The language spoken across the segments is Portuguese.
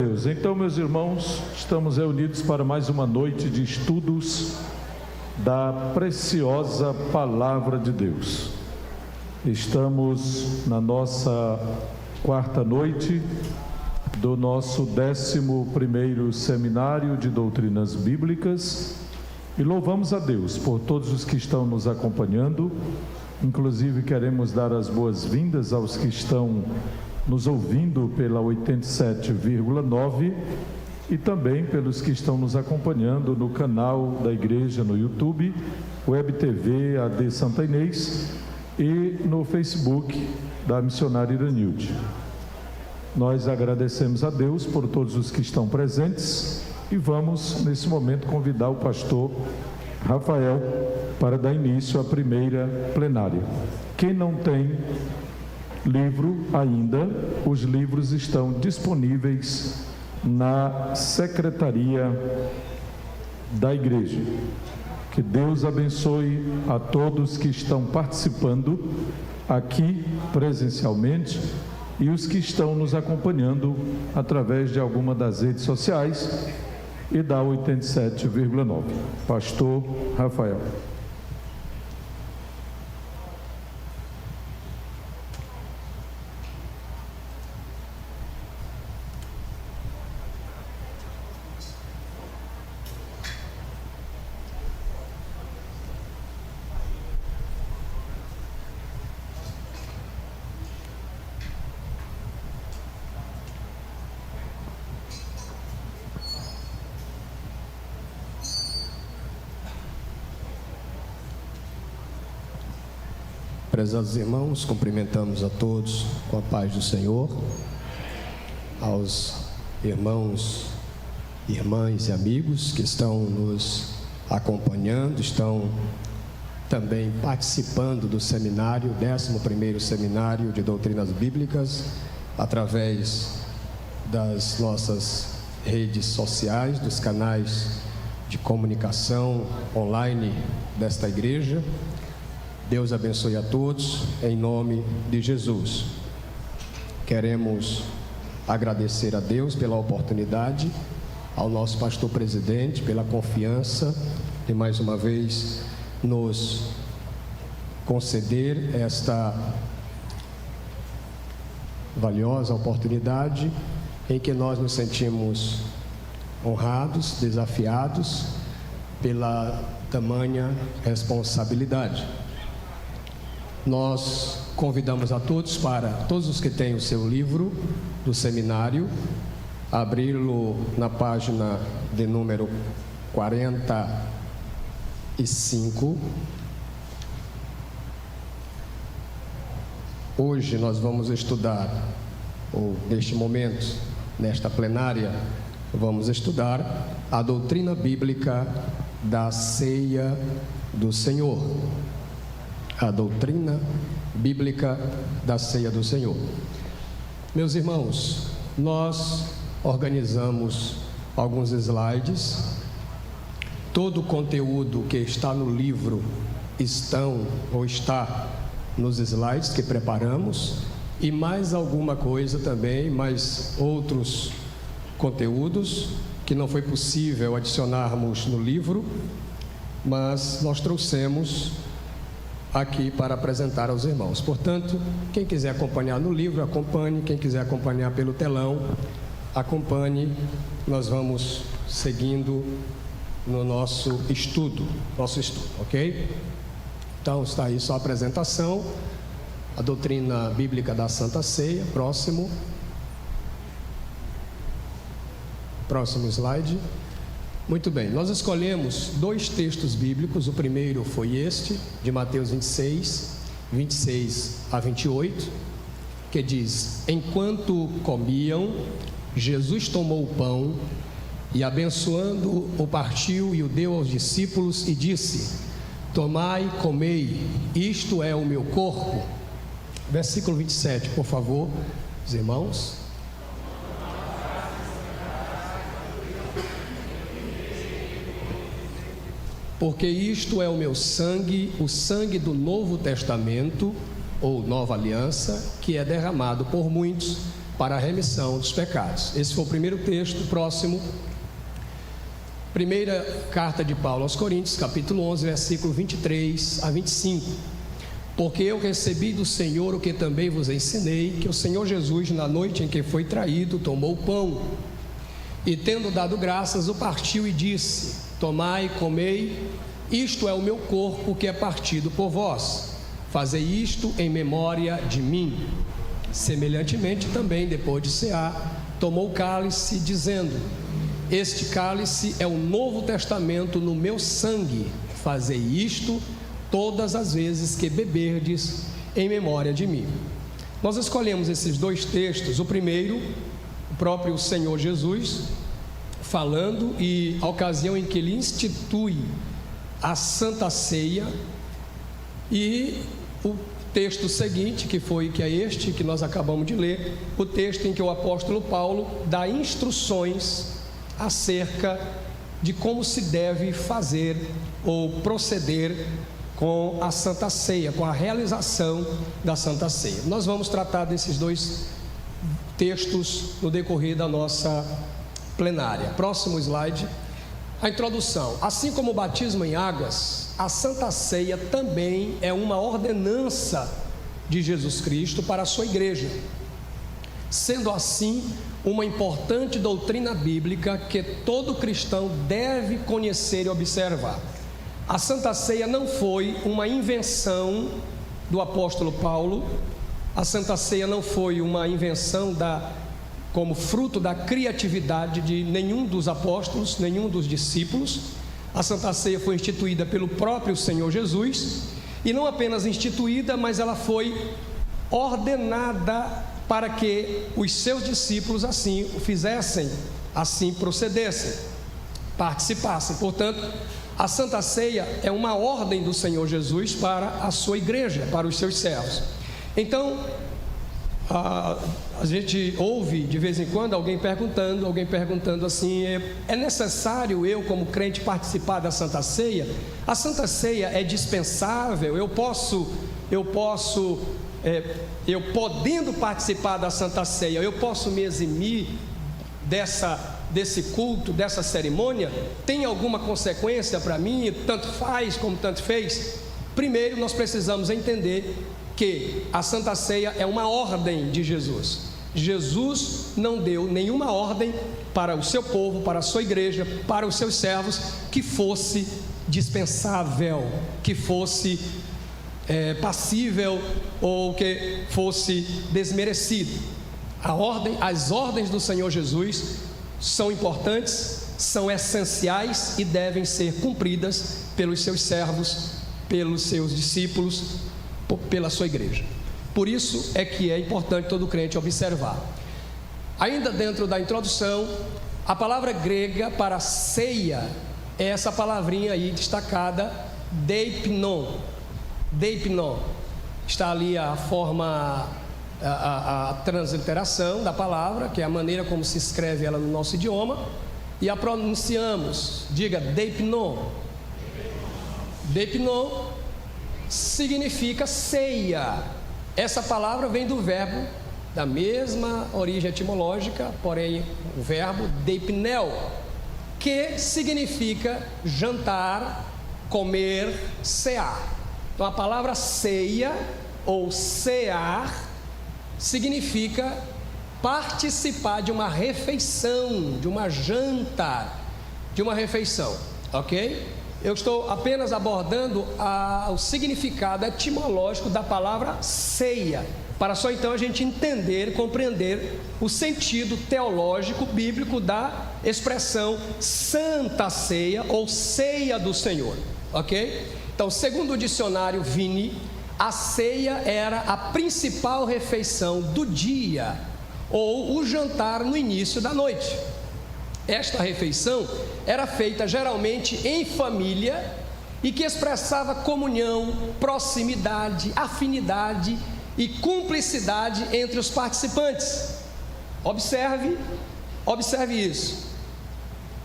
Deus. Então, meus irmãos, estamos reunidos para mais uma noite de estudos da preciosa Palavra de Deus. Estamos na nossa quarta noite do nosso 11º Seminário de Doutrinas Bíblicas e louvamos a Deus por todos os que estão nos acompanhando. Inclusive, queremos dar as boas-vindas aos que estão nos ouvindo pela 87,9 e também pelos que estão nos acompanhando no canal da igreja no YouTube, Web TV AD Santa Inês e no Facebook da Missionária Iranilde. Nós agradecemos a Deus por todos os que estão presentes e vamos, nesse momento, convidar o pastor Rafael para dar início à primeira plenária. Quem não tem livro ainda, os livros estão disponíveis na secretaria da igreja. Que Deus abençoe a todos que estão participando aqui presencialmente e os que estão nos acompanhando através de alguma das redes sociais e da 87,9. Pastor Rafael. Prezados irmãos, cumprimentamos a todos com a paz do Senhor, aos irmãos, irmãs e amigos que estão nos acompanhando, estão também participando do seminário, 11º Seminário de Doutrinas Bíblicas, através das nossas redes sociais, dos canais de comunicação online desta igreja. Deus abençoe a todos, em nome de Jesus. Queremos agradecer a Deus pela oportunidade, ao nosso pastor presidente, pela confiança de mais uma vez nos conceder esta valiosa oportunidade em que nós nos sentimos honrados, desafiados pela tamanha responsabilidade. Nós convidamos a todos, para todos os que têm o seu livro do seminário, abri-lo na página de número 45. Hoje nós vamos estudar, ou neste momento, nesta plenária, vamos estudar a doutrina bíblica da ceia do Senhor. A doutrina bíblica da ceia do Senhor. Meus irmãos, nós organizamos alguns slides. Todo o conteúdo que está no livro está nos slides que preparamos, e mais alguma coisa também, mais outros conteúdos que não foi possível adicionarmos no livro, mas nós trouxemos aqui para apresentar aos irmãos. Portanto, quem quiser acompanhar no livro, acompanhe. Quem quiser acompanhar pelo telão, acompanhe. Nós vamos seguindo no nosso estudo, ok? Então, está aí só a apresentação, a doutrina bíblica da Santa Ceia. Próximo slide. Muito bem, nós escolhemos dois textos bíblicos. O primeiro foi este, de Mateus 26 a 28, que diz: Enquanto comiam, Jesus tomou o pão e, abençoando, o partiu e o deu aos discípulos e disse: Tomai e comei, isto é o meu corpo. Versículo 27, por favor, os irmãos. Porque isto é o meu sangue, o sangue do Novo Testamento, ou Nova Aliança, que é derramado por muitos para a remissão dos pecados. Esse foi o primeiro texto. Próximo, primeira carta de Paulo aos Coríntios, capítulo 11, versículo 23 a 25. Porque eu recebi do Senhor o que também vos ensinei, que o Senhor Jesus, na noite em que foi traído, tomou o pão, e tendo dado graças, o partiu e disse: tomai e comei, isto é o meu corpo que é partido por vós, fazei isto em memória de mim. Semelhantemente também, depois de cear, tomou o cálice, dizendo: este cálice é o novo testamento no meu sangue, fazei isto todas as vezes que beberdes em memória de mim. Nós escolhemos esses dois textos. O primeiro, o próprio Senhor Jesus falando, e a ocasião em que ele institui a Santa Ceia, e o texto seguinte, que é este que nós acabamos de ler, o texto em que o apóstolo Paulo dá instruções acerca de como se deve fazer ou proceder com a Santa Ceia, com a realização da Santa Ceia. Nós vamos tratar desses dois textos no decorrer da nossa plenária. Próximo slide. A introdução. Assim como o batismo em águas, a Santa Ceia também é uma ordenança de Jesus Cristo para a sua igreja, sendo assim uma importante doutrina bíblica que todo cristão deve conhecer e observar. A Santa Ceia não foi uma invenção do apóstolo Paulo. A Santa Ceia não foi uma invenção como fruto da criatividade de nenhum dos apóstolos, nenhum dos discípulos. A Santa Ceia foi instituída pelo próprio Senhor Jesus, e não apenas instituída, mas ela foi ordenada para que os seus discípulos assim o fizessem, assim procedessem, participassem. Portanto, a Santa Ceia é uma ordem do Senhor Jesus para a sua igreja, para os seus servos. Então, a gente ouve de vez em quando alguém perguntando assim: é necessário eu, como crente, participar da Santa Ceia? A Santa Ceia é dispensável? Eu podendo participar da Santa Ceia, eu posso me eximir desse culto, dessa cerimônia? Tem alguma consequência para mim? Tanto faz como tanto fez? Primeiro, nós precisamos entender que a Santa Ceia é uma ordem de Jesus. Jesus não deu nenhuma ordem para o seu povo, para a sua igreja, para os seus servos, que fosse dispensável, que fosse passível ou que fosse desmerecido. As ordens do Senhor Jesus são importantes, são essenciais e devem ser cumpridas pelos seus servos, pelos seus discípulos, pela sua igreja. Por isso é que é importante todo crente observar. Ainda dentro da introdução, a palavra grega para ceia é essa palavrinha aí destacada, deipnon. Deipnon. Está ali a forma, a transliteração da palavra, que é a maneira como se escreve ela no nosso idioma, e a pronunciamos. Diga deipnon. Deipnon significa ceia. Essa palavra vem do verbo da mesma origem etimológica, porém o verbo deipnel, que significa jantar, comer, cear. Então a palavra ceia ou cear significa participar de uma refeição, de uma janta, de uma refeição, ok? Eu estou apenas abordando o significado etimológico da palavra ceia, para só então a gente entender, compreender o sentido teológico bíblico da expressão Santa Ceia ou Ceia do Senhor, ok? Então, segundo o dicionário Vini, a ceia era a principal refeição do dia ou o jantar no início da noite. Esta refeição era feita geralmente em família e que expressava comunhão, proximidade, afinidade e cumplicidade entre os participantes. Observe isso.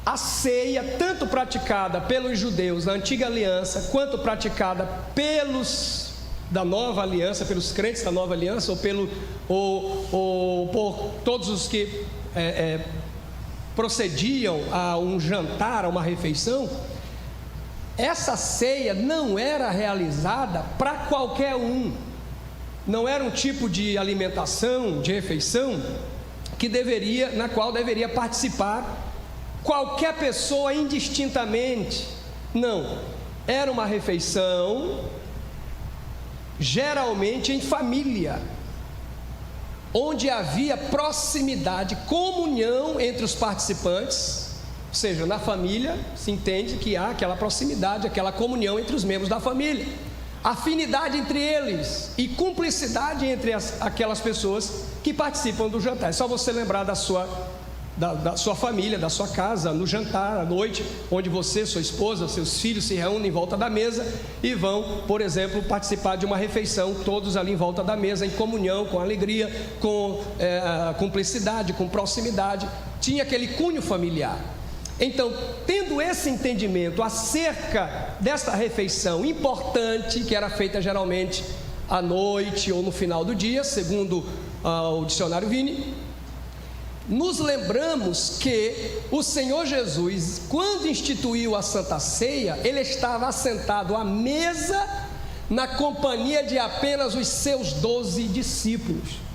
A ceia, tanto praticada pelos judeus na antiga aliança, quanto praticada pelos da nova aliança, pelos crentes da nova aliança, ou por todos os que procediam a um jantar, a uma refeição, essa ceia não era realizada para qualquer um, não era um tipo de alimentação, de refeição, na qual deveria participar qualquer pessoa indistintamente. Não, era uma refeição geralmente em família, onde havia proximidade, comunhão entre os participantes. Ou seja, na família se entende que há aquela proximidade, aquela comunhão entre os membros da família, afinidade entre eles e cumplicidade entre aquelas pessoas que participam do jantar. É só você lembrar da sua família, da sua casa, no jantar, à noite, onde você, sua esposa, seus filhos se reúnem em volta da mesa e vão, por exemplo, participar de uma refeição, todos ali em volta da mesa, em comunhão, com alegria, com cumplicidade, com proximidade. Tinha aquele cunho familiar. Então, tendo esse entendimento acerca desta refeição importante, que era feita geralmente à noite ou no final do dia, segundo o dicionário Vini, nos lembramos que o Senhor Jesus, quando instituiu a Santa Ceia, ele estava assentado à mesa na companhia de apenas os seus 12 discípulos.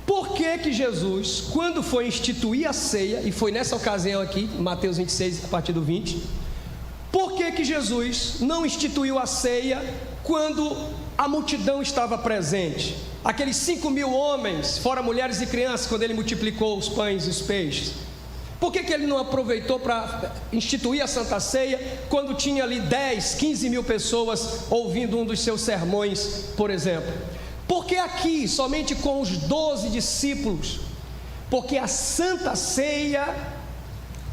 Por que Jesus, quando foi instituir a ceia, e foi nessa ocasião aqui, Mateus 26, a partir do 20, por que Jesus não instituiu a ceia quando a multidão estava presente? Aqueles 5.000 homens, fora mulheres e crianças, quando ele multiplicou os pães e os peixes. Por que ele não aproveitou para instituir a Santa Ceia quando tinha ali 10, 15 mil pessoas ouvindo um dos seus sermões, por exemplo? Porque aqui, somente com os 12 discípulos? Porque a Santa Ceia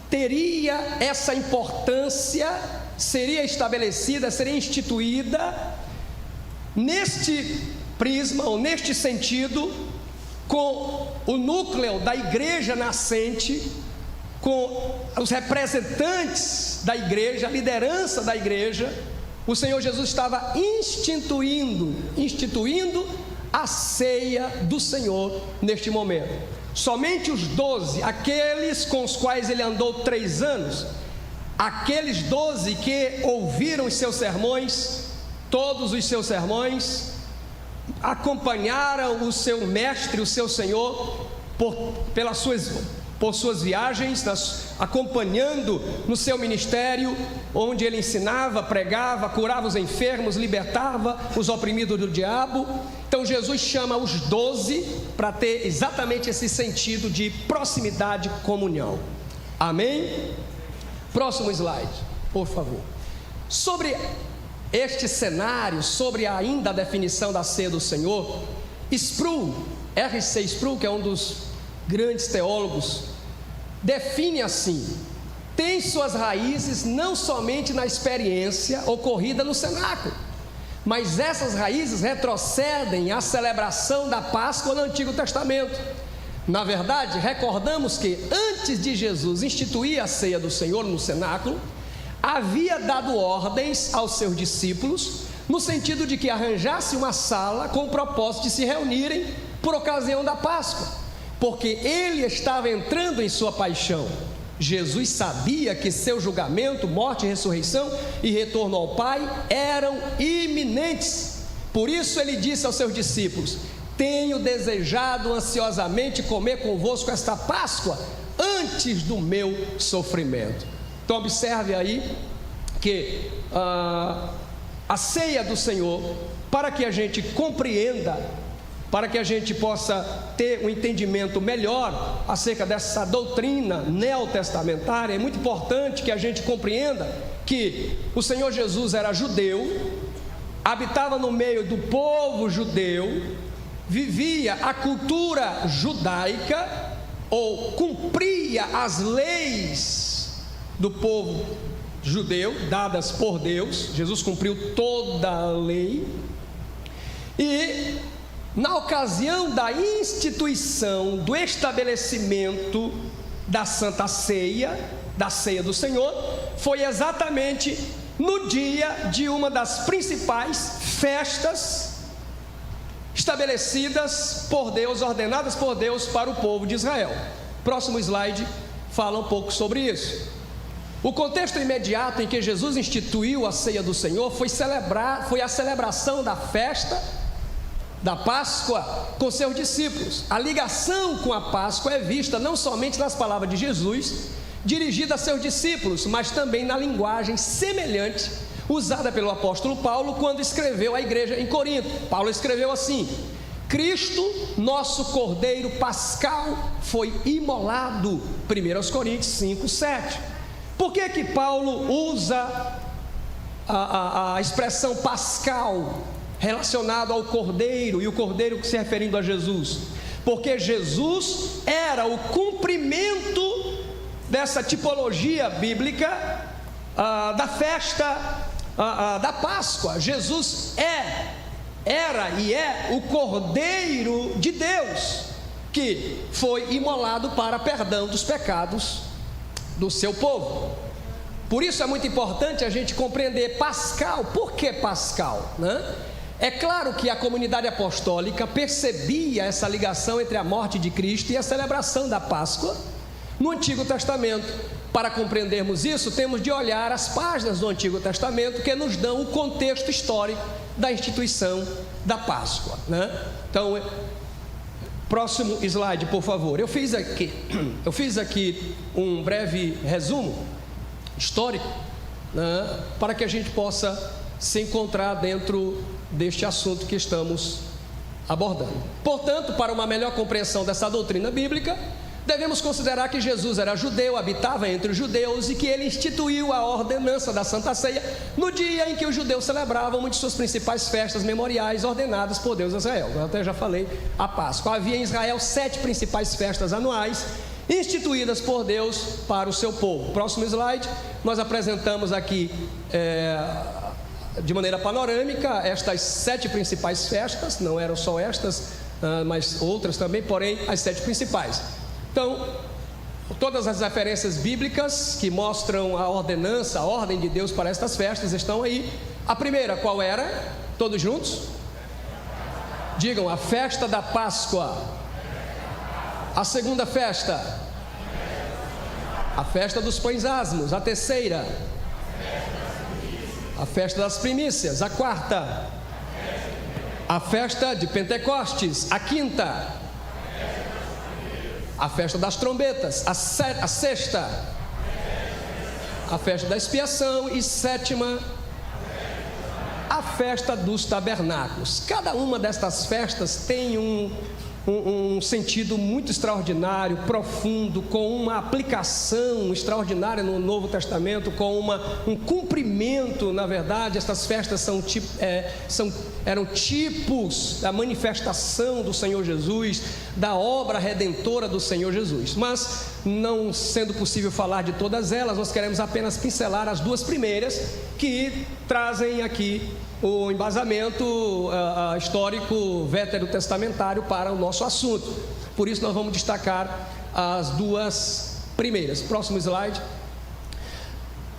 teria essa importância, seria estabelecida, seria instituída neste prisma, ou neste sentido, com o núcleo da igreja nascente, com os representantes da igreja, a liderança da igreja. O Senhor Jesus estava instituindo a ceia do Senhor neste momento. Somente os 12, aqueles com os quais ele andou 3 anos, aqueles 12 que ouviram os seus sermões, todos os seus sermões, acompanharam o seu mestre, o seu Senhor, por suas viagens, acompanhando no seu ministério, onde ele ensinava, pregava, curava os enfermos, libertava os oprimidos do diabo. Então Jesus chama os 12 para ter exatamente esse sentido de proximidade e comunhão. Amém? Próximo slide, por favor. Sobre este cenário, sobre ainda a definição da ceia do Senhor, Sproul, R.C. Sproul, que é um dos grandes teólogos, define assim: tem suas raízes não somente na experiência ocorrida no cenáculo, mas essas raízes retrocedem à celebração da Páscoa no Antigo Testamento. Na verdade, recordamos que antes de Jesus instituir a ceia do Senhor no cenáculo, havia dado ordens aos seus discípulos, no sentido de que arranjasse uma sala com o propósito de se reunirem por ocasião da Páscoa, porque ele estava entrando em sua paixão. Jesus sabia que seu julgamento, morte, ressurreição e retorno ao Pai eram iminentes. Por isso ele disse aos seus discípulos: tenho desejado ansiosamente comer convosco esta Páscoa antes do meu sofrimento. Então observe aí que a ceia do Senhor, para que a gente compreenda, para que a gente possa ter um entendimento melhor acerca dessa doutrina neotestamentária, é muito importante que a gente compreenda que o Senhor Jesus era judeu, habitava no meio do povo judeu, vivia a cultura judaica, ou cumpria as leis do povo judeu, dadas por Deus. Jesus cumpriu toda a lei. E na ocasião da instituição, do estabelecimento da Santa Ceia, da Ceia do Senhor, foi exatamente no dia de uma das principais festas estabelecidas por Deus, ordenadas por Deus para o povo de Israel. Próximo slide fala um pouco sobre isso. O contexto imediato em que Jesus instituiu a ceia do Senhor foi a celebração da festa da Páscoa com seus discípulos. A ligação com a Páscoa é vista não somente nas palavras de Jesus, dirigida a seus discípulos, mas também na linguagem semelhante usada pelo apóstolo Paulo quando escreveu à igreja em Corinto. Paulo escreveu assim: Cristo, nosso Cordeiro Pascal, foi imolado. 1 Coríntios 5, 7. Por que Paulo usa a expressão pascal relacionado ao Cordeiro, e o Cordeiro se referindo a Jesus? Porque Jesus era o cumprimento dessa tipologia bíblica da festa da Páscoa. Jesus era e é o Cordeiro de Deus, que foi imolado para perdão dos pecados do seu povo. Por isso é muito importante a gente compreender Pascal. Por que Pascal, né? É claro que a comunidade apostólica percebia essa ligação entre a morte de Cristo e a celebração da Páscoa no Antigo Testamento. Para compreendermos isso, temos de olhar as páginas do Antigo Testamento que nos dão o contexto histórico da instituição da Páscoa, né? Então, próximo slide, por favor. Eu fiz aqui um breve resumo histórico, né, para que a gente possa se encontrar dentro deste assunto que estamos abordando. Portanto, para uma melhor compreensão dessa doutrina bíblica, devemos considerar que Jesus era judeu, habitava entre os judeus e que ele instituiu a ordenança da Santa Ceia no dia em que os judeus celebravam uma de suas principais festas memoriais ordenadas por Deus a Israel. Eu até já falei, a Páscoa. Havia em Israel 7 principais festas anuais instituídas por Deus para o seu povo. Próximo slide, nós apresentamos aqui de maneira panorâmica estas 7 principais festas. Não eram só estas, mas outras também, porém as 7 principais. Então, todas as referências bíblicas que mostram a ordenança, a ordem de Deus para estas festas estão aí. A primeira, qual era? Todos juntos? Digam, a festa da Páscoa. A segunda festa? A festa dos pães asmos. A terceira? A festa das primícias. A quarta? A festa de Pentecostes. A quinta? A festa das trombetas. A sexta? A festa da expiação. E sétima? A festa dos tabernáculos. Cada uma destas festas tem um sentido muito extraordinário, profundo, com uma aplicação extraordinária no Novo Testamento, com um cumprimento. Na verdade, estas festas eram tipos da manifestação do Senhor Jesus, da obra redentora do Senhor Jesus. Mas, não sendo possível falar de todas elas, nós queremos apenas pincelar as 2 primeiras, que trazem aqui o embasamento histórico veterotestamentário para o nosso assunto. Por isso nós vamos destacar as 2 primeiras. Próximo slide.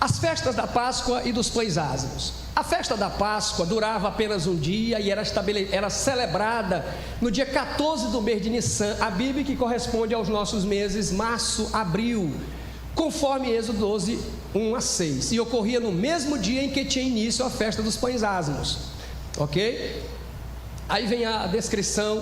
As festas da Páscoa e dos pães asmos. A festa da Páscoa durava apenas um dia e era celebrada no dia 14 do mês de Nissan, a Bíblia, que corresponde aos nossos meses março, abril, conforme Êxodo 12, 1 a 6, e ocorria no mesmo dia em que tinha início a festa dos pães asmos, ok? Aí vem a descrição.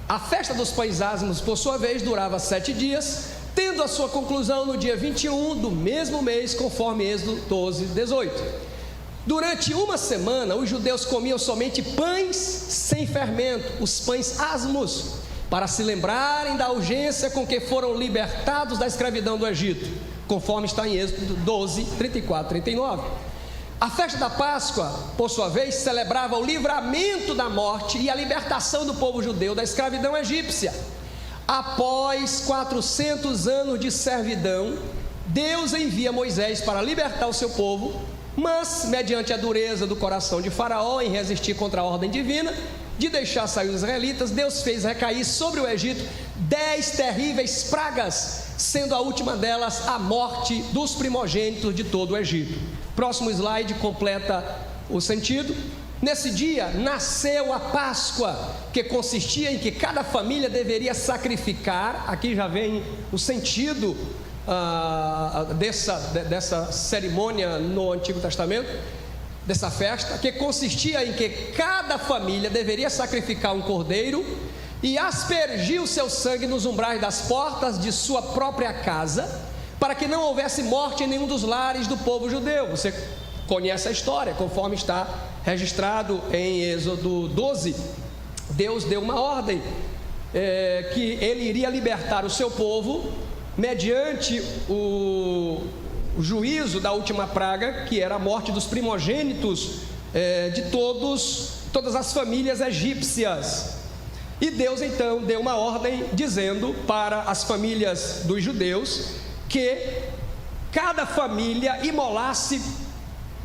A festa dos pães asmos, por sua vez, durava 7 dias, tendo a sua conclusão no dia 21 do mesmo mês, conforme Êxodo 12, 18. Durante uma semana, os judeus comiam somente pães sem fermento, os pães asmos, para se lembrarem da urgência com que foram libertados da escravidão do Egito, conforme está em Êxodo 12, 34, 39. A festa da Páscoa, por sua vez, celebrava o livramento da morte e a libertação do povo judeu da escravidão egípcia. Após 400 anos de servidão, Deus envia Moisés para libertar o seu povo, mas, mediante a dureza do coração de Faraó em resistir contra a ordem divina de deixar sair os israelitas, Deus fez recair sobre o Egito 10 terríveis pragas, sendo a última delas a morte dos primogênitos de todo o Egito. Próximo slide completa o sentido. Nesse dia nasceu a Páscoa, que consistia em que cada família deveria sacrificar. Aqui já vem o sentido dessa cerimônia no Antigo Testamento, dessa festa, que consistia em que cada família deveria sacrificar um cordeiro e aspergir o seu sangue nos umbrais das portas de sua própria casa, para que não houvesse morte em nenhum dos lares do povo judeu. Você conhece a história, conforme está registrado em Êxodo 12. Deus deu uma ordem que Ele iria libertar o seu povo mediante o juízo da última praga, que era a morte dos primogênitos de todas as famílias egípcias. E Deus então deu uma ordem dizendo para as famílias dos judeus que cada família imolasse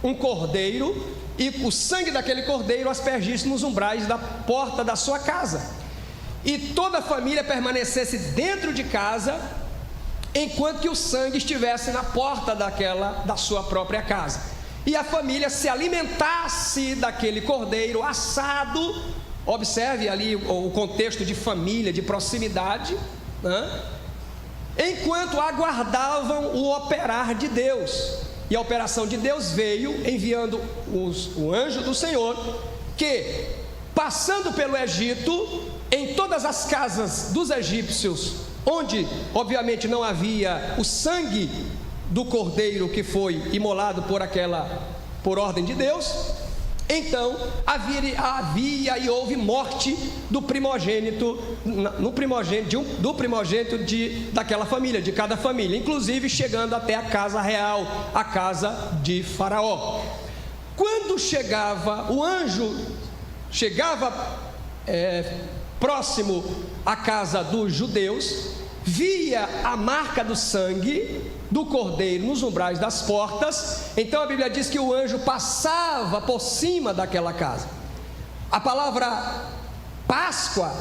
um cordeiro e o sangue daquele cordeiro aspergisse nos umbrais da porta da sua casa, e toda a família permanecesse dentro de casa enquanto que o sangue estivesse na porta da sua própria casa, e a família se alimentasse daquele cordeiro assado. Observe ali o contexto de família, de proximidade, né? Enquanto aguardavam o operar de Deus. E a operação de Deus veio enviando o anjo do Senhor, que, passando pelo Egito, em todas as casas dos egípcios, onde obviamente não havia o sangue do cordeiro que foi imolado por ordem de Deus, então havia e houve morte do primogênito, daquela família, de cada família, inclusive chegando até a casa real, a casa de Faraó. Quando o anjo chegava próximo à casa dos judeus, via a marca do sangue do cordeiro nos umbrais das portas. Então a Bíblia diz que o anjo passava por cima daquela casa. A palavra Páscoa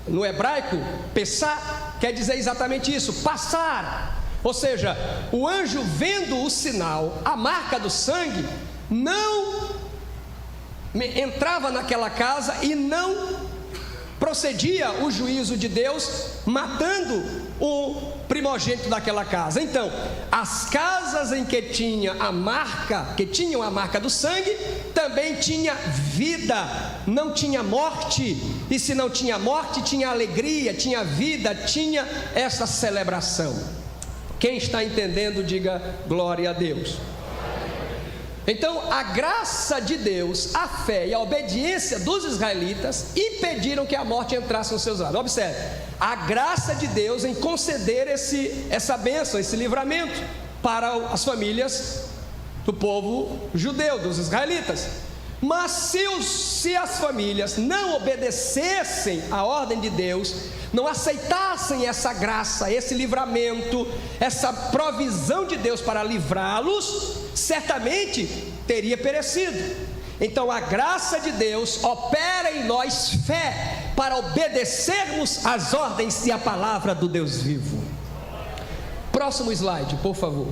no hebraico, Pessah, quer dizer exatamente isso, passar. Ou seja, o anjo, vendo o sinal, a marca do sangue, não entrava naquela casa e não procedia o juízo de Deus, matando o primogênito daquela casa. Então, as casas em que tinham a marca do sangue, também tinha vida, não tinha morte. E se não tinha morte, tinha alegria, tinha vida, tinha essa celebração. Quem está entendendo, diga glória a Deus. Então, a graça de Deus, a fé e a obediência dos israelitas impediram que a morte entrasse nos seus lares. Observe, a graça de Deus em conceder essa bênção, esse livramento para as famílias do povo judeu, dos israelitas. Mas se as famílias não obedecessem à ordem de Deus, não aceitassem essa graça, esse livramento, essa provisão de Deus para livrá-los, certamente teria perecido. Então a graça de Deus opera em nós fé para obedecermos às ordens e à palavra do Deus vivo. Próximo slide, por favor.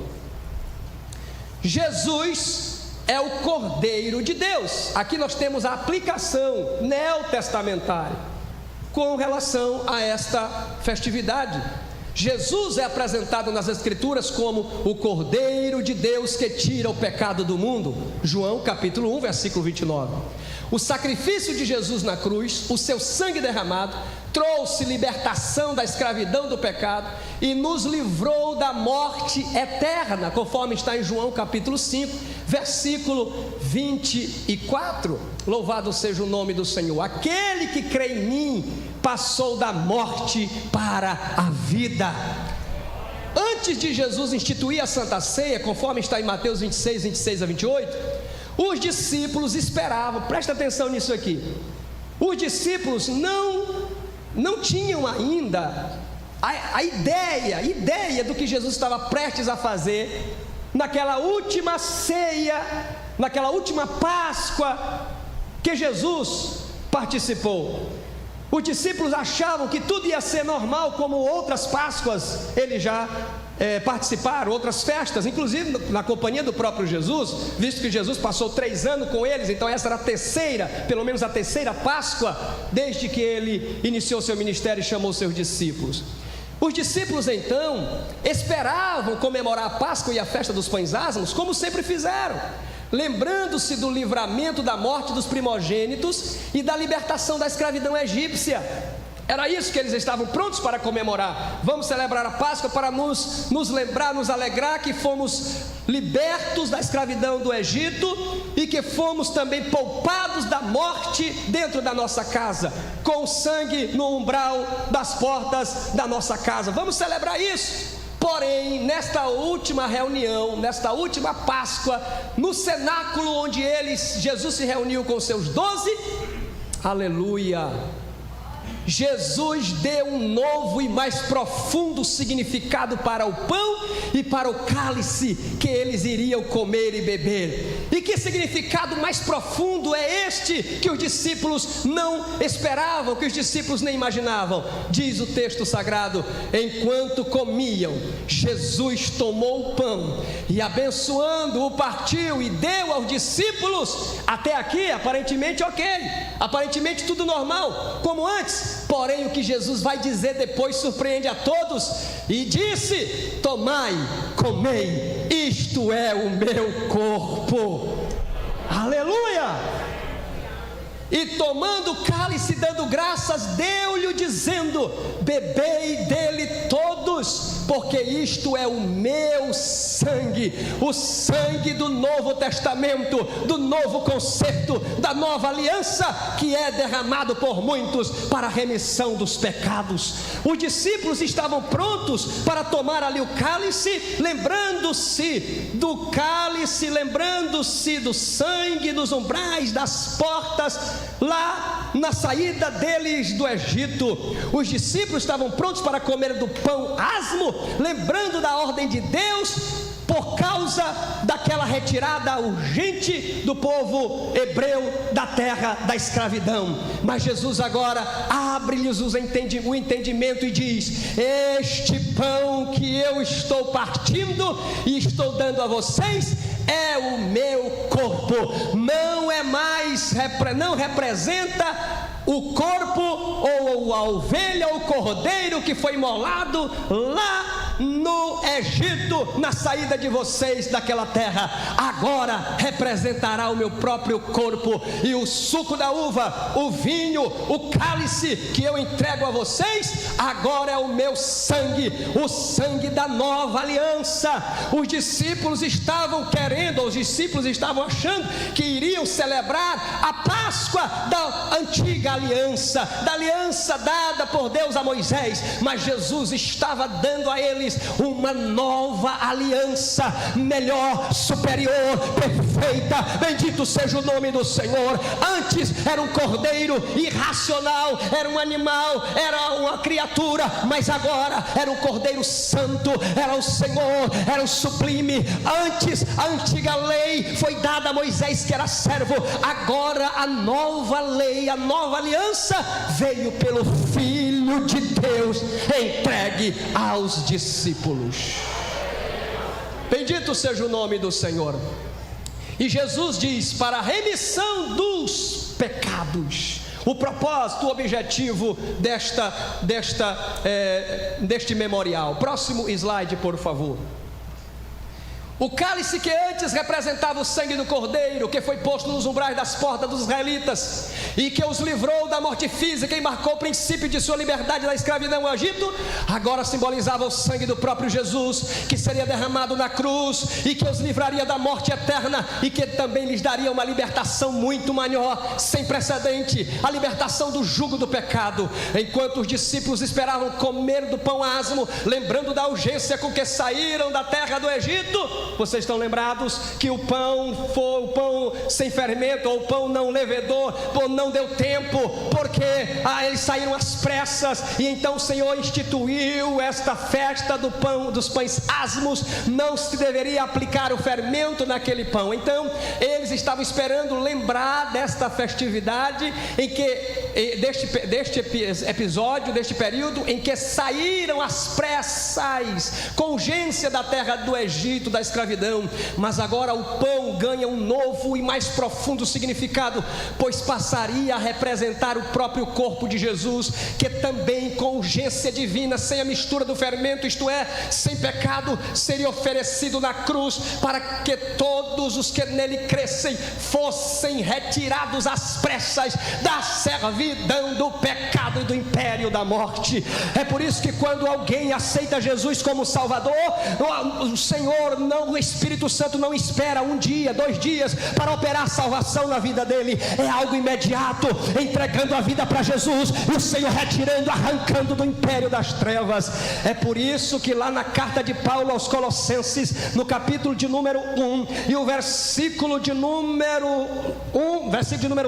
Jesus é o Cordeiro de Deus. Aqui nós temos a aplicação neotestamentária com relação a esta festividade. Jesus é apresentado nas Escrituras como o Cordeiro de Deus que tira o pecado do mundo. João capítulo 1, versículo 29. O sacrifício de Jesus na cruz, o seu sangue derramado, trouxe libertação da escravidão do pecado e nos livrou da morte eterna, conforme está em João capítulo 5, versículo 24. Louvado seja o nome do Senhor. Aquele que crê em mim passou da morte para a vida. Antes de Jesus instituir a Santa Ceia, conforme está em Mateus 26, 26 a 28, os discípulos esperavam, presta atenção nisso aqui, os discípulos não tinham ainda a ideia do que Jesus estava prestes a fazer naquela última ceia, naquela última Páscoa que Jesus participou. Os discípulos achavam que tudo ia ser normal, como outras Páscoas eles já participaram, outras festas, inclusive na companhia do próprio Jesus, visto que Jesus passou 3 anos com eles, então essa era a terceira, pelo menos a terceira Páscoa, desde que ele iniciou seu ministério e chamou seus discípulos. Os discípulos então esperavam comemorar a Páscoa e a festa dos pães ázimos, como sempre fizeram, lembrando-se do livramento da morte dos primogênitos e da libertação da escravidão egípcia. Era isso que eles estavam prontos para comemorar. Vamos celebrar a Páscoa para nos lembrar, nos alegrar que fomos libertos da escravidão do Egito e que fomos também poupados da morte dentro da nossa casa, com o sangue no umbral das portas da nossa casa. Vamos celebrar isso. Porém, nesta última reunião, nesta última Páscoa, no cenáculo onde Jesus se reuniu com seus 12, aleluia, Jesus deu um novo e mais profundo significado para o pão e para o cálice que eles iriam comer e beber. E que significado mais profundo é este que os discípulos não esperavam, que os discípulos nem imaginavam? Diz o texto sagrado: enquanto comiam, Jesus tomou o pão e, abençoando, o partiu e deu aos discípulos. Até aqui aparentemente ok, aparentemente tudo normal, como antes. Porém, o que Jesus vai dizer depois surpreende a todos, e disse: tomai, comei, isto é o meu corpo. Aleluia! E tomando o cálice, dando graças, deu-lhe dizendo: bebei dele todos, porque isto é o meu sangue, o sangue do Novo Testamento, do novo concerto, da nova aliança, que é derramado por muitos para a remissão dos pecados. Os discípulos estavam prontos para tomar ali o cálice, lembrando-se do cálice, lembrando-se do sangue nos umbrais das portas, lá na saída deles do Egito. Os discípulos estavam prontos para comer do pão asmo, lembrando da ordem de Deus, por causa daquela retirada urgente do povo hebreu da terra da escravidão. Mas Jesus agora abre-lhes o entendimento e diz: este pão que eu estou partindo e estou dando a vocês é o meu corpo. Não é mais, não representa o corpo ou a ovelha ou o cordeiro que foi imolado lá no Egito, na saída de vocês daquela terra. Agora representará o meu próprio corpo, e o suco da uva, o vinho, o cálice que eu entrego a vocês, agora é o meu sangue, o sangue da nova aliança. Os discípulos estavam achando que iriam celebrar a Páscoa da antiga aliança, da aliança dada por Deus a Moisés, mas Jesus estava dando a eles uma nova aliança, melhor, superior, perfeita. Bendito seja o nome do Senhor. Antes era um cordeiro irracional, era um animal, era uma criatura, mas agora era um cordeiro santo, era o Senhor, era o sublime. Antes a antiga lei foi dada a Moisés, que era servo. Agora a nova lei, a nova aliança veio pelo Filho de Deus, entregue aos discípulos. Bendito seja o nome do Senhor. E Jesus diz: para a remissão dos pecados. O propósito, o objetivo deste memorial. Próximo slide, por favor. O cálice que antes representava o sangue do cordeiro, que foi posto nos umbrais das portas dos israelitas e que os livrou da morte física e marcou o princípio de sua liberdade da escravidão no Egito, agora simbolizava o sangue do próprio Jesus, que seria derramado na cruz e que os livraria da morte eterna, e que também lhes daria uma libertação muito maior, sem precedente, a libertação do jugo do pecado. Enquanto os discípulos esperavam comer do pão asmo, lembrando da urgência com que saíram da terra do Egito, vocês estão lembrados que o pão foi o pão sem fermento, ou o pão não levedor, não deu tempo, porque eles saíram às pressas, e então o Senhor instituiu esta festa do pão, dos pães asmos. Não se deveria aplicar o fermento naquele pão. Então eles estavam esperando lembrar desta festividade em que deste episódio, deste período em que saíram às pressas, com urgência da terra do Egito, da escravidão, mas agora o pão ganha um novo e mais profundo significado, pois passaria a representar o próprio corpo de Jesus, que também com urgência divina, sem a mistura do fermento, isto é, sem pecado, seria oferecido na cruz, para que todos os que nele crescem fossem retirados às pressas da servidão do pecado e do império da morte. É por isso que quando alguém aceita Jesus como Salvador, o Senhor, o Espírito Santo não espera 1 dia, 2 dias para operar salvação na vida dele, é algo imediato, entregando a vida para Jesus e o Senhor retirando, arrancando do império das trevas. É por isso que lá na carta de Paulo aos Colossenses, no capítulo de número 1 e o versículo de número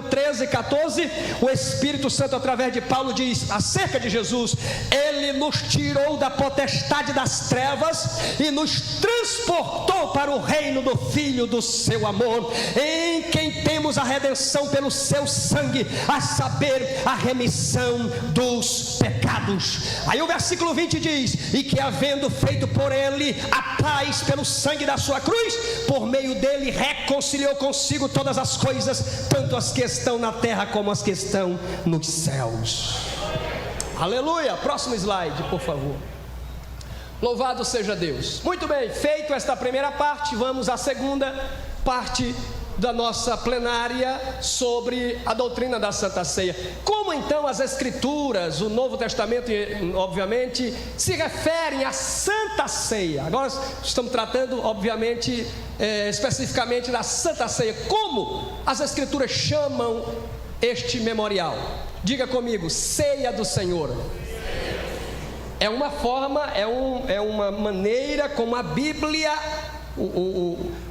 13 e 14, o Espírito Santo através de Paulo diz acerca de Jesus: ele nos tirou da potestade das trevas e nos transportou para o reino do Filho do seu amor, em quem temos a redenção pelo seu sangue, a saber, a remissão dos pecados. Aí o versículo 20 diz: e que havendo feito por ele a paz pelo sangue da sua cruz, por meio dele reconciliou consigo todas as coisas, tanto as que estão na terra como as que estão nos céus. Aleluia. Próximo slide, por favor. Louvado seja Deus. Muito bem, feito esta primeira parte, vamos à segunda parte da nossa plenária sobre a doutrina da Santa Ceia. Como então as Escrituras, o Novo Testamento, obviamente, se referem à Santa Ceia? Agora estamos tratando, obviamente, especificamente da Santa Ceia. Como as Escrituras chamam este memorial? Diga comigo: ceia do Senhor. É uma forma, é uma maneira como a Bíblia,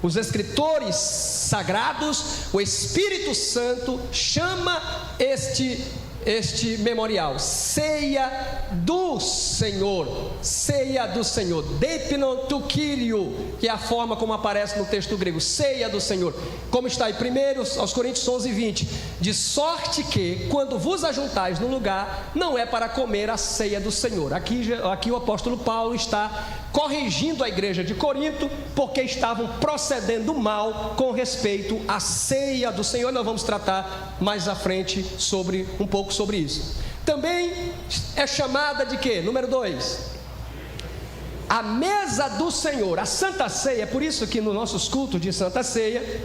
os escritores sagrados, o Espírito Santo chama este memorial, ceia do Senhor, ceia do Senhor, deipnon tu Kyrio, que é a forma como aparece no texto grego, ceia do Senhor, como está em 1 aos Coríntios 11:20, de sorte que quando vos ajuntais num lugar, não é para comer a ceia do Senhor. Aqui o apóstolo Paulo está corrigindo a igreja de Corinto, porque estavam procedendo mal com respeito à ceia do Senhor. Nós vamos tratar mais à frente um pouco sobre isso. Também é chamada de quê? Número 2, a mesa do Senhor, a Santa Ceia. Por isso que nos nossos cultos de Santa Ceia,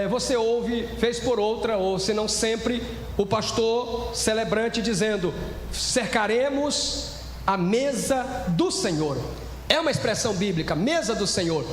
você ouve, vez por outra, ou se não sempre, o pastor celebrante dizendo: cercaremos a mesa do Senhor. É uma expressão bíblica, mesa do Senhor,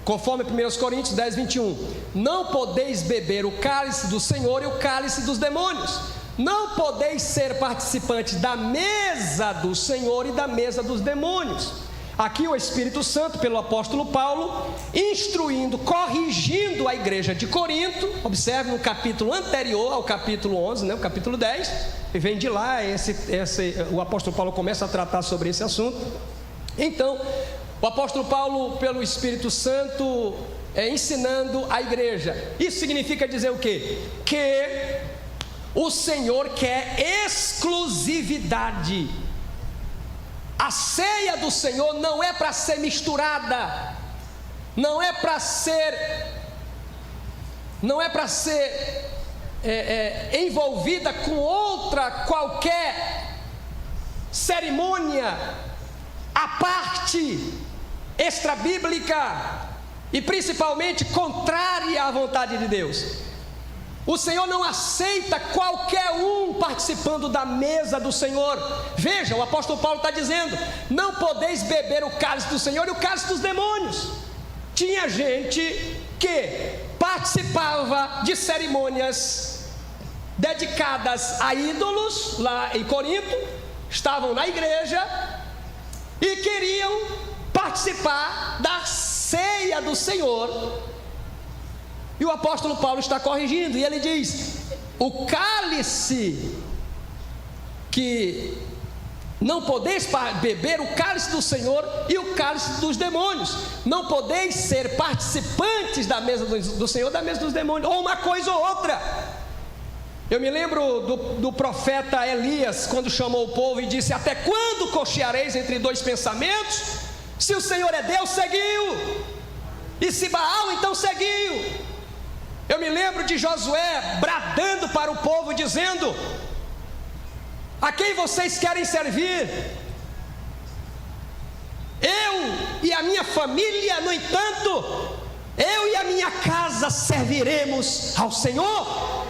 conforme 1 Coríntios 10:21. Não podeis beber o cálice do Senhor e o cálice dos demônios. Não podeis ser participantes da mesa do Senhor e da mesa dos demônios. Aqui o Espírito Santo, pelo apóstolo Paulo, instruindo, corrigindo a igreja de Corinto. Observe no capítulo anterior ao capítulo 11, o capítulo 10, e vem de lá, o apóstolo Paulo começa a tratar sobre esse assunto. Então, o apóstolo Paulo, pelo Espírito Santo, ensinando a igreja. Isso significa dizer o quê? Que o Senhor quer exclusividade. A ceia do Senhor não é para ser misturada, não é para ser envolvida com outra qualquer cerimônia à parte, extra-bíblica e principalmente contrária à vontade de Deus. O Senhor não aceita qualquer um participando da mesa do Senhor. Veja, o apóstolo Paulo está dizendo: não podeis beber o cálice do Senhor e o cálice dos demônios. Tinha gente que participava de cerimônias dedicadas a ídolos lá em Corinto, estavam na igreja e queriam participar da ceia do Senhor. E o apóstolo Paulo está corrigindo, e ele diz: o cálice que não podeis beber, o cálice do Senhor e o cálice dos demônios, não podeis ser participantes da mesa do Senhor, da mesa dos demônios, ou uma coisa ou outra. Eu me lembro do profeta Elias, quando chamou o povo e disse: até quando cocheareis entre dois pensamentos? Se o Senhor é Deus, seguiu, e se Baal, então seguiu. Eu me lembro de Josué bradando para o povo, dizendo: a quem vocês querem servir? Eu e a minha família, no entanto, eu e a minha casa serviremos ao Senhor.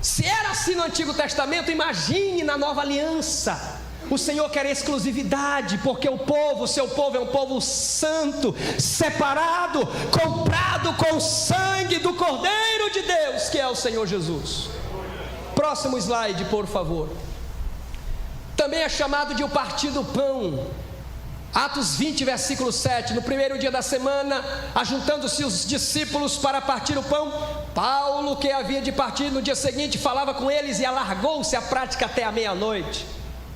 Se era assim no Antigo Testamento, imagine na Nova Aliança. O Senhor quer exclusividade, porque o seu povo é um povo santo, separado, comprado com o sangue do Cordeiro de Deus, que é o Senhor Jesus. Próximo slide, por favor. Também é chamado de o partir do pão. Atos 20, versículo 7, no primeiro dia da semana, ajuntando-se os discípulos para partir o pão, Paulo, que havia de partir no dia seguinte, falava com eles e alargou-se a prática até a meia-noite.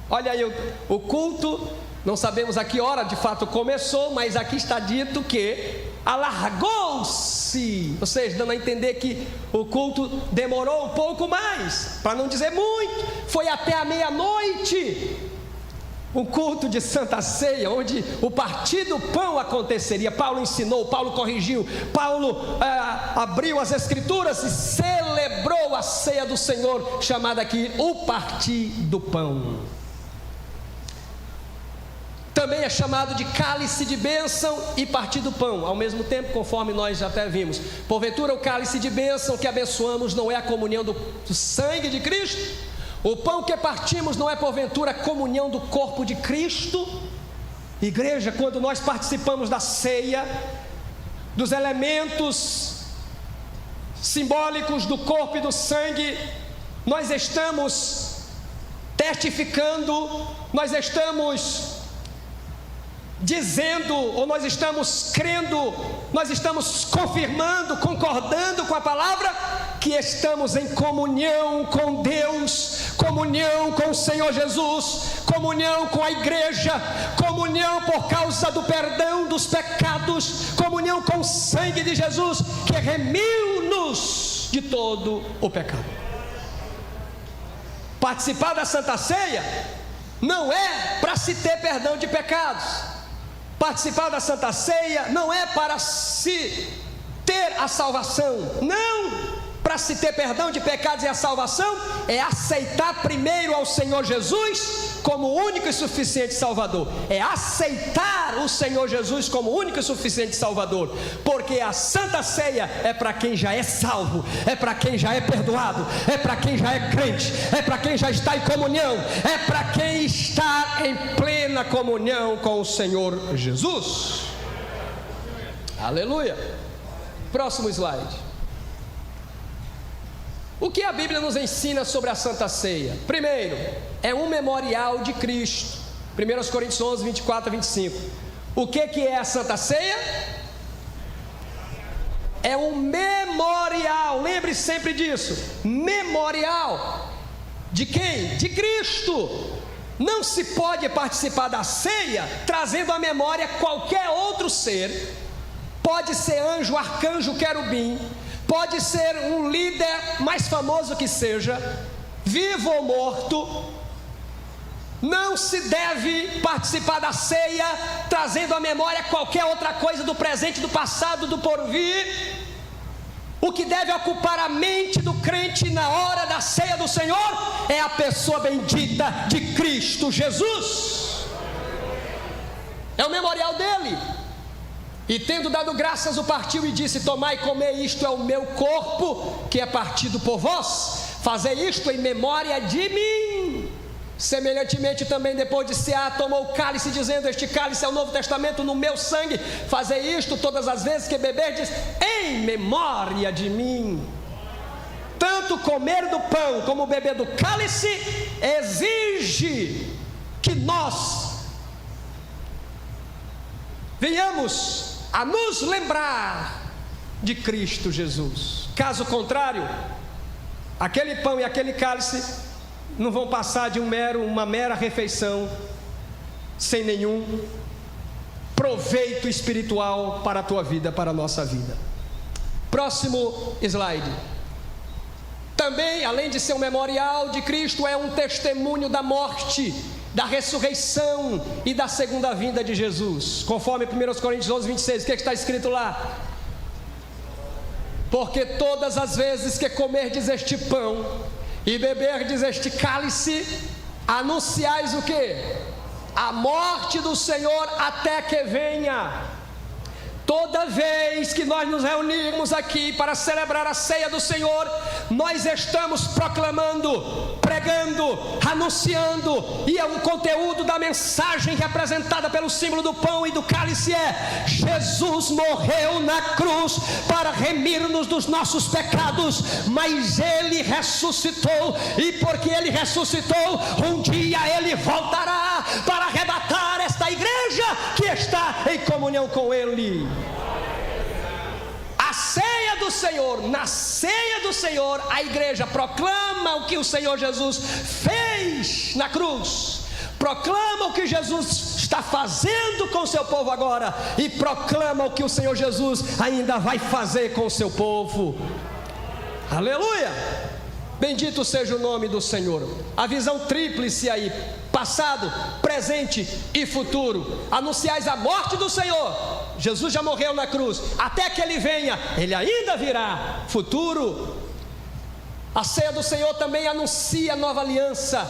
Olha aí o culto, não sabemos a que hora de fato começou, mas aqui está dito que alargou-se, ou seja, dando a entender que o culto demorou um pouco mais, para não dizer muito, foi até a meia-noite. Um culto de Santa Ceia, onde o partir do pão aconteceria. Paulo ensinou, Paulo corrigiu, Paulo abriu as Escrituras e celebrou a ceia do Senhor, chamada aqui o partir do pão. Também é chamado de cálice de bênção e partir do pão, ao mesmo tempo, conforme nós já até vimos. Porventura, o cálice de bênção que abençoamos não é a comunhão do sangue de Cristo? O pão que partimos não é porventura a comunhão do corpo de Cristo? Igreja, quando nós participamos da ceia, dos elementos simbólicos do corpo e do sangue, nós estamos testificando, nós estamos dizendo, ou nós estamos crendo, nós estamos confirmando, concordando com a palavra, que estamos em comunhão com Deus, comunhão com o Senhor Jesus, comunhão com a igreja, comunhão por causa do perdão dos pecados, comunhão com o sangue de Jesus, que remiu-nos de todo o pecado. Participar da Santa Ceia não é para se ter perdão de pecados. Participar da Santa Ceia não é para se ter a salvação. Não! Para se ter perdão de pecados e a salvação, é aceitar primeiro ao Senhor Jesus como único e suficiente Salvador. É aceitar o Senhor Jesus como único e suficiente Salvador. Porque a Santa Ceia é para quem já é salvo, é para quem já é perdoado, é para quem já é crente, é para quem já está em comunhão, é para quem está em plena comunhão com o Senhor Jesus. Aleluia. Próximo slide. O que a Bíblia nos ensina sobre a Santa Ceia? Primeiro, é um memorial de Cristo. 1 Coríntios 11, 24 a 25. O que é a Santa Ceia? É um memorial, lembre sempre disso. Memorial. De quem? De Cristo. Não se pode participar da ceia trazendo à memória qualquer outro ser. Pode ser anjo, arcanjo, querubim. Pode ser um líder mais famoso que seja, vivo ou morto. Não se deve participar da ceia trazendo à memória qualquer outra coisa do presente, do passado, do porvir. O que deve ocupar a mente do crente na hora da ceia do Senhor é a pessoa bendita de Cristo Jesus. É o memorial dele. E tendo dado graças, o partiu e disse: tomai e comei, isto é o meu corpo, que é partido por vós, fazei isto em memória de mim. Semelhantemente também, depois de cear, tomou o cálice, dizendo: este cálice é o Novo Testamento no meu sangue, fazei isto todas as vezes que beberdes, em memória de mim. Tanto comer do pão como beber do cálice exige que nós venhamos a nos lembrar de Cristo Jesus. Caso contrário, aquele pão e aquele cálice não vão passar de uma mera refeição, sem nenhum proveito espiritual para a tua vida, para a nossa vida. Próximo slide. também, além de ser um memorial de Cristo, é um testemunho da morte, da ressurreição e da segunda vinda de Jesus. Conforme 1 Coríntios 11, 26, o que está escrito lá? Porque todas as vezes que comerdes este pão e beberdes este cálice, anunciais o quê? A morte do Senhor até que venha. Toda vez que nós nos reunirmos aqui para celebrar a ceia do Senhor, nós estamos proclamando, pregando, anunciando, e o conteúdo da mensagem representada pelo símbolo do pão e do cálice é: Jesus morreu na cruz para remir-nos dos nossos pecados, mas Ele ressuscitou, e porque Ele ressuscitou, um dia Ele voltará para arrebatar esta igreja que está em comunhão com Ele. A ceia do Senhor, na ceia do Senhor, a igreja proclama o que o Senhor Jesus fez na cruz, proclama o que Jesus está fazendo com o seu povo agora, e proclama o que o Senhor Jesus ainda vai fazer com o seu povo. Aleluia! Bendito seja o nome do Senhor. A visão tríplice aí: passado, presente e futuro. Anunciais a morte do Senhor. Jesus já morreu na cruz, até que Ele venha, Ele ainda virá. Futuro. A ceia do Senhor também anuncia a nova aliança,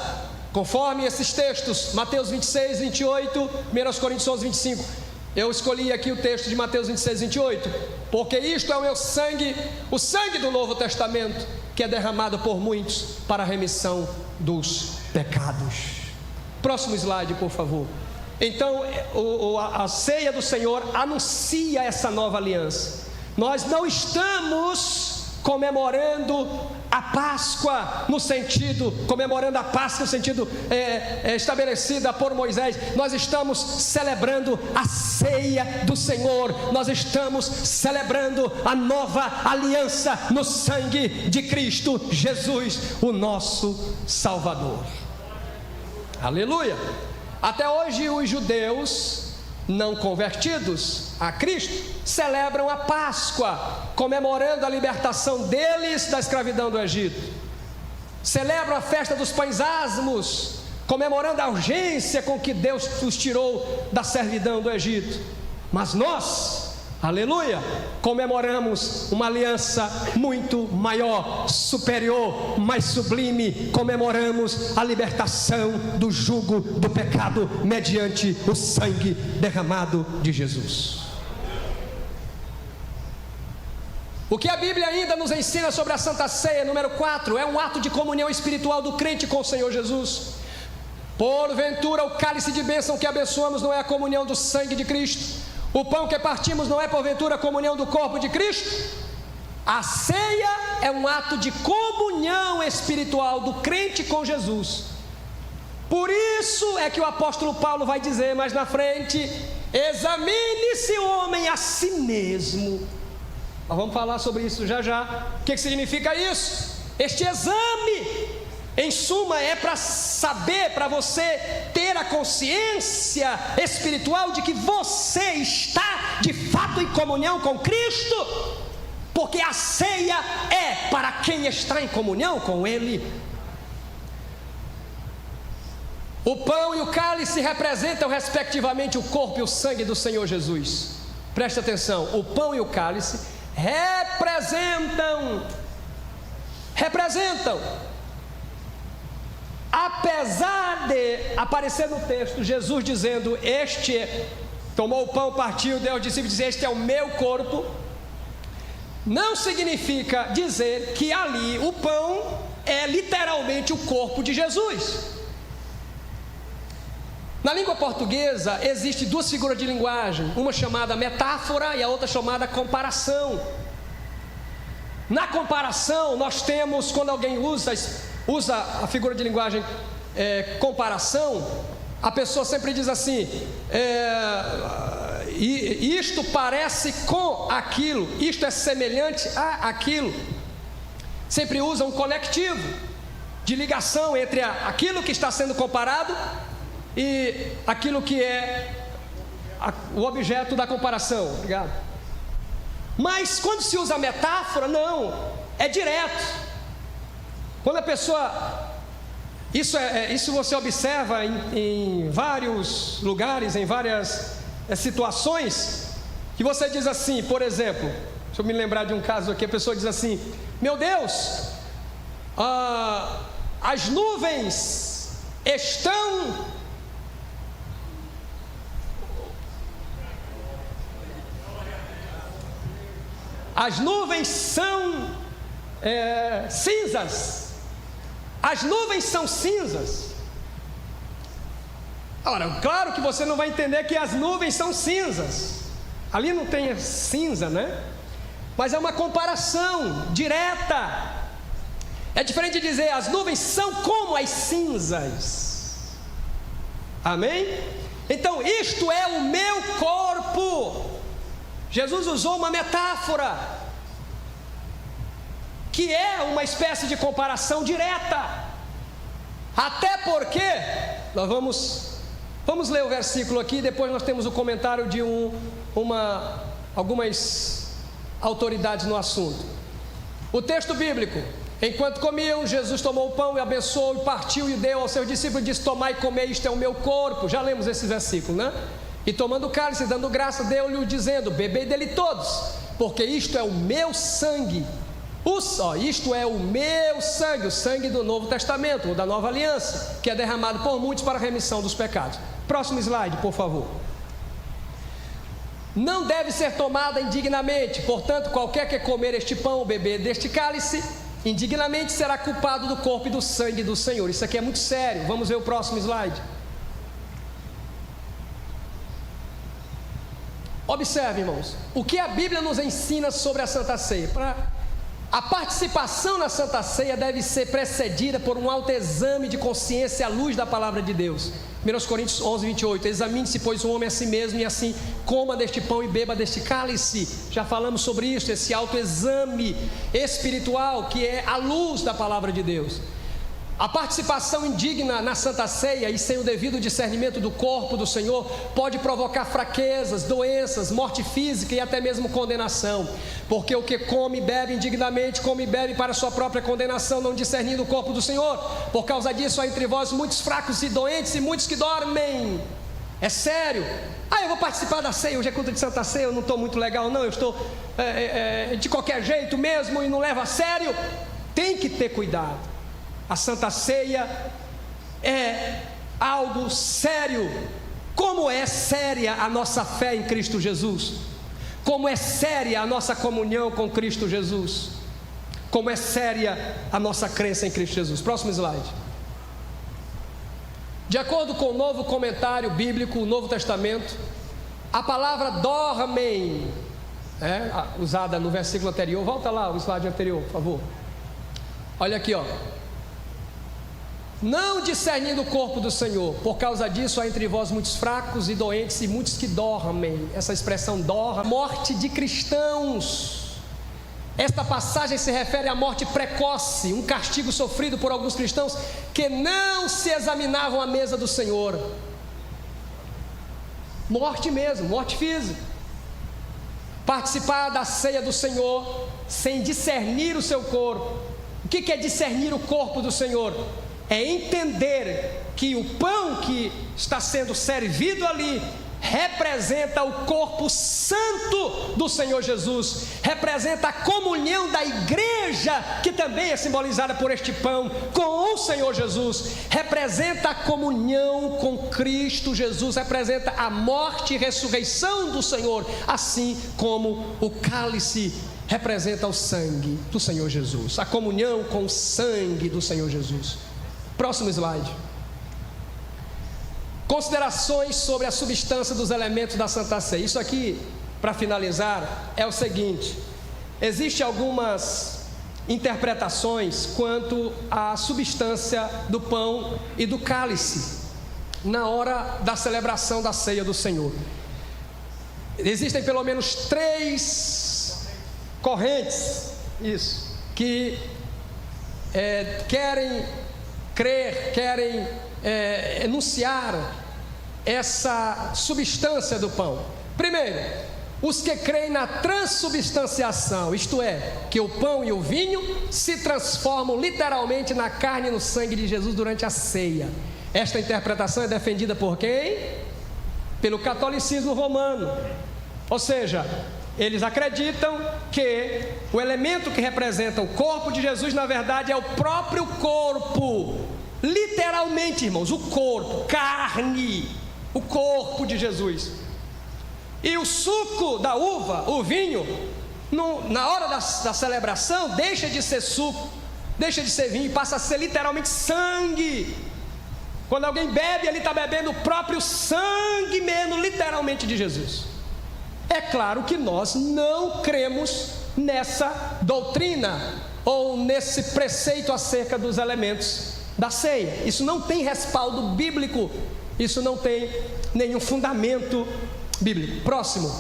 conforme esses textos, Mateus 26, 28, 1 Coríntios 11, 25. Eu escolhi aqui o texto de Mateus 26, 28, porque isto é o meu sangue, o sangue do Novo Testamento, que é derramado por muitos para a remissão dos pecados. Próximo slide, por favor. Então, a ceia do Senhor anuncia essa nova aliança. Nós não estamos comemorando a Páscoa no sentido, comemorando a Páscoa no sentido estabelecida por Moisés. Nós estamos celebrando a ceia do Senhor. Nós estamos celebrando a nova aliança no sangue de Cristo Jesus, o nosso Salvador. Aleluia! Até hoje os judeus não convertidos a Cristo celebram a Páscoa, comemorando a libertação deles da escravidão do Egito. Celebram a festa dos pães asmos, comemorando a urgência com que Deus os tirou da servidão do Egito. Mas nós, aleluia, comemoramos uma aliança muito maior, superior, mais sublime. Comemoramos a libertação do jugo do pecado mediante o sangue derramado de Jesus. O que a Bíblia ainda nos ensina sobre a Santa Ceia, número 4, é um ato de comunhão espiritual do crente com o Senhor Jesus. Porventura o cálice de bênção que abençoamos não é a comunhão do sangue de Cristo? O pão que partimos não é porventura a comunhão do corpo de Cristo? A ceia é um ato de comunhão espiritual do crente com Jesus. Por isso é que o apóstolo Paulo vai dizer mais na frente: examine-se o homem a si mesmo. Nós vamos falar sobre isso já já. O que significa isso? Este exame, em suma, é para saber, para você ter a consciência espiritual de que você está de fato em comunhão com Cristo, porque a ceia é para quem está em comunhão com Ele. O pão e o cálice representam respectivamente o corpo e o sangue do Senhor Jesus. Preste atenção, o pão e o cálice representam, apesar de aparecer no texto Jesus dizendo: tomou o pão, partiu, deu aos discípulos, dizer: este é o meu corpo, não significa dizer que ali o pão é literalmente o corpo de Jesus. Na língua portuguesa existem duas figuras de linguagem, uma chamada metáfora e a outra chamada comparação. Na comparação nós temos, quando alguém usa a figura de linguagem comparação, a pessoa sempre diz assim: isto parece com aquilo, isto é semelhante a aquilo. Sempre usa um conectivo de ligação entre aquilo que está sendo comparado e aquilo que é o objeto da comparação. Obrigado. Mas quando se usa metáfora, não, é direto. Quando a pessoa... Isso você observa em vários lugares, em várias situações, que você diz assim, por exemplo, deixa eu me lembrar de um caso aqui, a pessoa diz assim: meu Deus, as nuvens estão... As nuvens são cinzas. As nuvens são cinzas. Ora, claro que você não vai entender que as nuvens são cinzas. Ali não tem cinza, né? Mas é uma comparação direta. É diferente de dizer as nuvens são como as cinzas. Amém? Então, isto é o meu corpo. Jesus usou uma metáfora, que é uma espécie de comparação direta. Até porque, nós vamos ler o versículo aqui, depois nós temos o comentário de algumas autoridades no assunto. O texto bíblico: enquanto comiam, Jesus tomou o pão e abençoou e partiu e deu aos seus discípulos e disse: tomai e comei, isto é o meu corpo. Já lemos esse versículo, né? E tomando o cálice, dando graça, deu-lhe dizendo: bebei dele todos, porque isto é o meu sangue. Isto é o meu sangue, o sangue do Novo Testamento, ou da Nova Aliança, que é derramado por muitos para a remissão dos pecados. Próximo slide, por favor. Não deve ser tomada indignamente, portanto, qualquer que comer este pão ou beber deste cálice, indignamente será culpado do corpo e do sangue do Senhor. Isso aqui é muito sério. Vamos ver o próximo slide. Observe, irmãos, o que a Bíblia nos ensina sobre a Santa Ceia. A participação na Santa Ceia deve ser precedida por um autoexame de consciência à luz da palavra de Deus. 1 Coríntios 11, 28. Examine-se, pois, o homem a si mesmo, e assim coma deste pão e beba deste cálice. Já falamos sobre isso, esse autoexame espiritual que é a luz da palavra de Deus. A participação indigna na Santa Ceia e sem o devido discernimento do corpo do Senhor pode provocar fraquezas, doenças, morte física e até mesmo condenação. Porque o que come e bebe indignamente, come e bebe para sua própria condenação, não discernindo o corpo do Senhor. Por causa disso há entre vós muitos fracos e doentes e muitos que dormem. É sério. Eu vou participar da ceia, hoje é culto de Santa Ceia, eu não estou muito legal não, eu estou de qualquer jeito mesmo e não levo a sério. Tem que ter cuidado. A Santa Ceia é algo sério. Como é séria a nossa fé em Cristo Jesus? Como é séria a nossa comunhão com Cristo Jesus? Como é séria a nossa crença em Cristo Jesus? Próximo slide. De acordo com o novo comentário bíblico, o Novo Testamento, a palavra dormem, usada no versículo anterior. Volta lá o slide anterior, por favor. Olha aqui, não discernindo o corpo do Senhor, por causa disso há entre vós muitos fracos e doentes e muitos que dormem. Essa expressão dorme, morte de cristãos. Esta passagem se refere à morte precoce, um castigo sofrido por alguns cristãos que não se examinavam à mesa do Senhor. Morte mesmo, morte física. Participar da ceia do Senhor sem discernir o seu corpo. O que é discernir o corpo do Senhor? É entender que o pão que está sendo servido ali representa o corpo santo do Senhor Jesus, representa a comunhão da igreja, que também é simbolizada por este pão, com o Senhor Jesus, representa a comunhão com Cristo Jesus, representa a morte e ressurreição do Senhor, assim como o cálice representa o sangue do Senhor Jesus, a comunhão com o sangue do Senhor Jesus. Próximo slide. Considerações sobre a substância dos elementos da Santa Ceia. Isso aqui, para finalizar, é o seguinte: existem algumas interpretações quanto à substância do pão e do cálice na hora da celebração da ceia do Senhor. Existem pelo menos 3 correntes, que querem crer, querem enunciar essa substância do pão. Primeiro, os que creem na transubstanciação, isto é, que o pão e o vinho se transformam literalmente na carne e no sangue de Jesus durante a ceia. Esta interpretação é defendida por quem? Pelo catolicismo romano. Ou seja, eles acreditam que o elemento que representa o corpo de Jesus, na verdade, é o próprio corpo. Literalmente, irmãos, o corpo, carne, o corpo de Jesus. E o suco da uva, o vinho, na hora da celebração, deixa de ser suco, deixa de ser vinho e passa a ser literalmente sangue. Quando alguém bebe, ele está bebendo o próprio sangue mesmo, literalmente, de Jesus. É claro que nós não cremos nessa doutrina ou nesse preceito acerca dos elementos da ceia. Isso não tem respaldo bíblico, isso não tem nenhum fundamento bíblico. Próximo.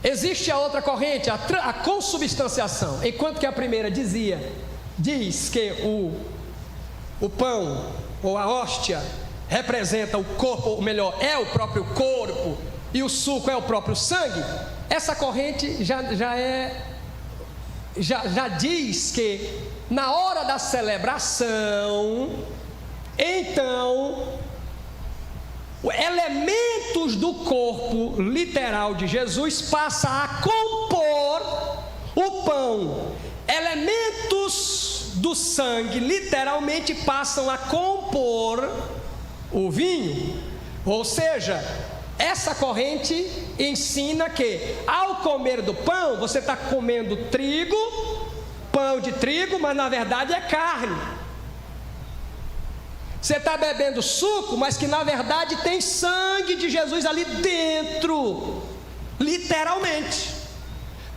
Existe a outra corrente, a consubstanciação. Enquanto que a primeira diz que o pão ou a hóstia representa o corpo, ou melhor, é o próprio corpo, e o suco é o próprio sangue, essa corrente já diz que na hora da celebração, então, elementos do corpo literal de Jesus passam a compor o pão, elementos do sangue literalmente passam a compor o vinho. Ou seja, essa corrente ensina que ao comer do pão, você está comendo trigo, pão de trigo, mas na verdade é carne. Você está bebendo suco, mas que na verdade tem sangue de Jesus ali dentro, literalmente.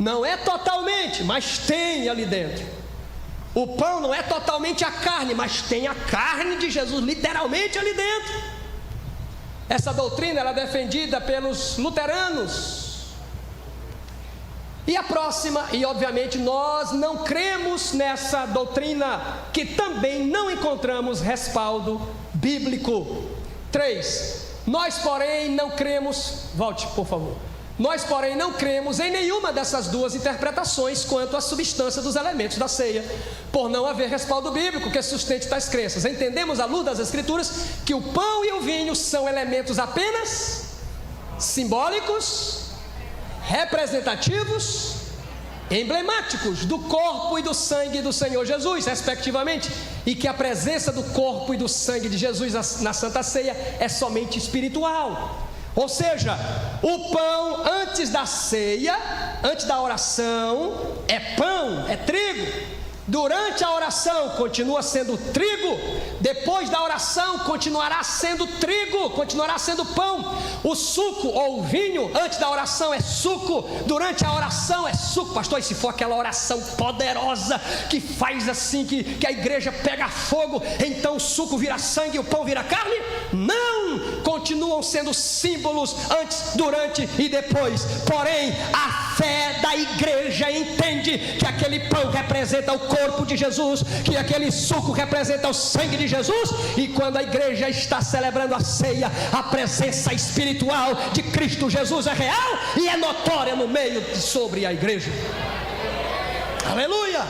Não é totalmente, mas tem ali dentro. O pão não é totalmente a carne, mas tem a carne de Jesus literalmente ali dentro. Essa doutrina ela é defendida pelos luteranos. E a próxima, e obviamente nós não cremos nessa doutrina, que também não encontramos respaldo bíblico. 3. Nós, porém, não cremos, volte por favor. Nós, porém, não cremos em nenhuma dessas duas interpretações quanto à substância dos elementos da ceia, por não haver respaldo bíblico que sustente tais crenças. Entendemos à luz das Escrituras que o pão e o vinho são elementos apenas simbólicos, representativos, emblemáticos do corpo e do sangue do Senhor Jesus, respectivamente, e que a presença do corpo e do sangue de Jesus na Santa Ceia é somente espiritual. Ou seja, o pão antes da ceia, antes da oração, é pão, é trigo. Durante a oração continua sendo trigo, depois da oração continuará sendo trigo, continuará sendo pão. O suco ou o vinho antes da oração é suco, durante a oração é suco. Pastor, e se for aquela oração poderosa que faz assim, que a igreja pega fogo, então o suco vira sangue e o pão vira carne? Não! Continuam sendo símbolos antes, durante e depois. Porém, a fé da igreja entende que aquele pão representa o corpo de Jesus, que aquele suco representa o sangue de Jesus, e quando a igreja está celebrando a ceia, a presença espiritual de Cristo Jesus é real e é notória no meio sobre a igreja. Aleluia!